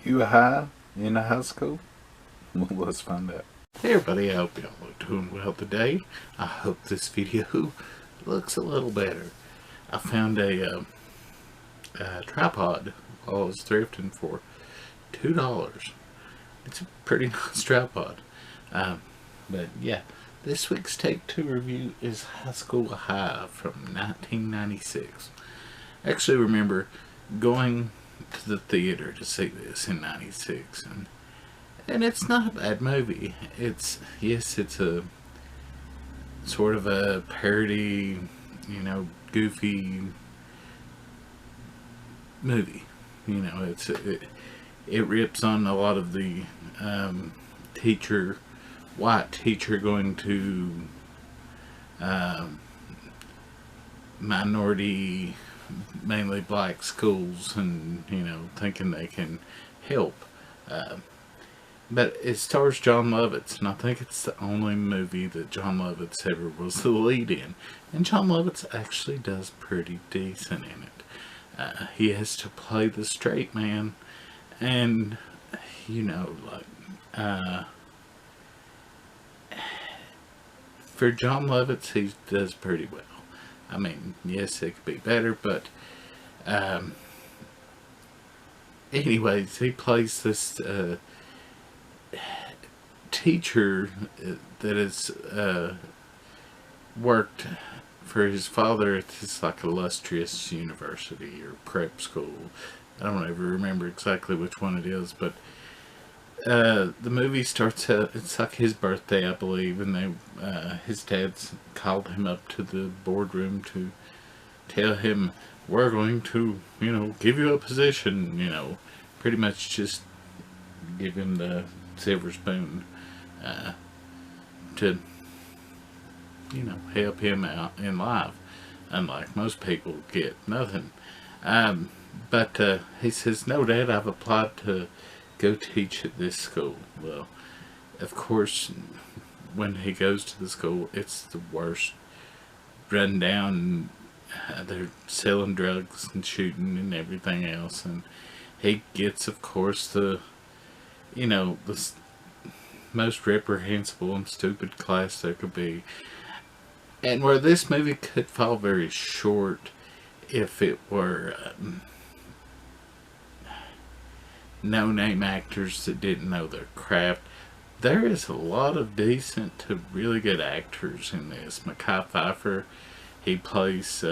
You high in high school? Well, let's find out. Hey everybody, I hope y'all are doing well today. I hope this video looks a little better. I found a tripod while I was thrifting for $2. It's a pretty nice tripod. But yeah, this week's Take 2 review is High School High from 1996. I actually remember going to the theater to see this in 96, and it's not a bad movie. It's a sort of a parody, goofy movie. It rips on a lot of the white teacher going to minority, mainly black schools, and thinking they can help. But it stars Jon Lovitz, and I think it's the only movie that Jon Lovitz ever was the lead in. And Jon Lovitz actually does pretty decent in it. He has to play the straight man, and for Jon Lovitz, he does pretty well. I mean, yes, it could be better, but anyways, he plays this teacher that has worked for his father at this illustrious university or prep school. I don't ever remember exactly which one it is, but the movie starts out, it's like his birthday, I believe, and his dad's called him up to the boardroom to tell him, we're going to, give you a position, pretty much just give him the silver spoon to help him out in life. Unlike most people, get nothing. But he says, no, Dad, I've applied to go teach at this school. Well, of course, when he goes to the school, it's the worst run down. They're selling drugs and shooting and everything else, and he gets, of course, the most reprehensible and stupid class there could be. And where this movie could fall very short if it were no-name actors that didn't know their craft, there is a lot of decent to really good actors in this. Mekhi Phifer, he plays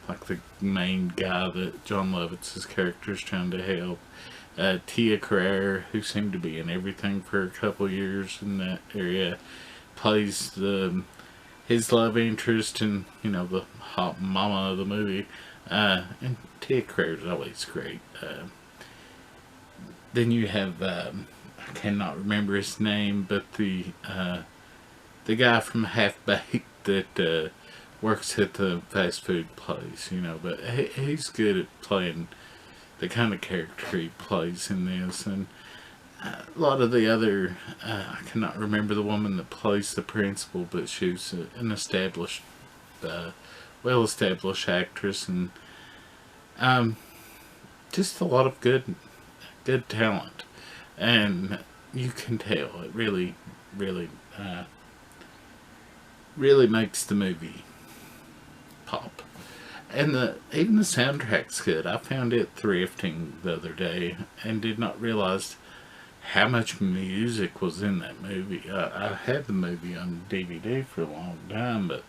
like the main guy that Jon Lovitz's character is trying to help. Tia Carrere, who seemed to be in everything for a couple years in that area, plays his love interest and the hot mama of the movie. And Tia Carrere is always great. Then you have I cannot remember his name, but the guy from Half Baked that works at the fast food place, but he's good at playing the kind of character he plays in this. And a lot of the other, I cannot remember the woman that plays the principal, but she's an established, well-established actress, and just a lot of good talent. And you can tell it really makes the movie pop. And even the soundtrack's good. I found it thrifting the other day and did not realize how much music was in that movie. I had the movie on DVD for a long time, but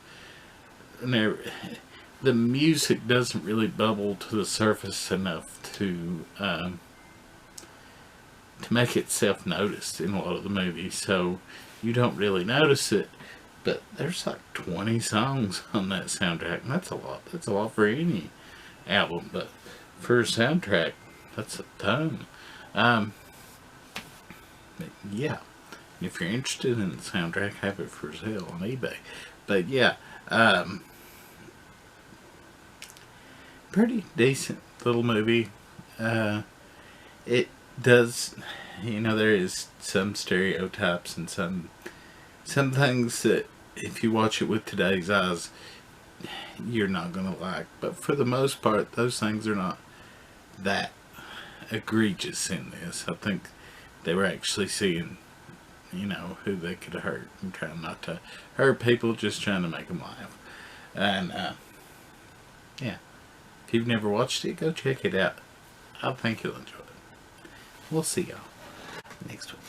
the music doesn't really bubble to the surface enough to make itself noticed in a lot of the movies, so you don't really notice it. But there's like 20 songs on that soundtrack, and that's a lot. That's a lot for any album, but for a soundtrack, that's a ton. But yeah, if you're interested in the soundtrack, have it for sale on eBay. But yeah, pretty decent little movie. It does, there is some stereotypes and some things that if you watch it with today's eyes, you're not going to like. But for the most part, those things are not that egregious in this. I think they were actually seeing, you know, who they could hurt and trying not to hurt people, just trying to make them laugh. And yeah, if you've never watched it, go check it out. I think you'll enjoy it. We'll see y'all next week.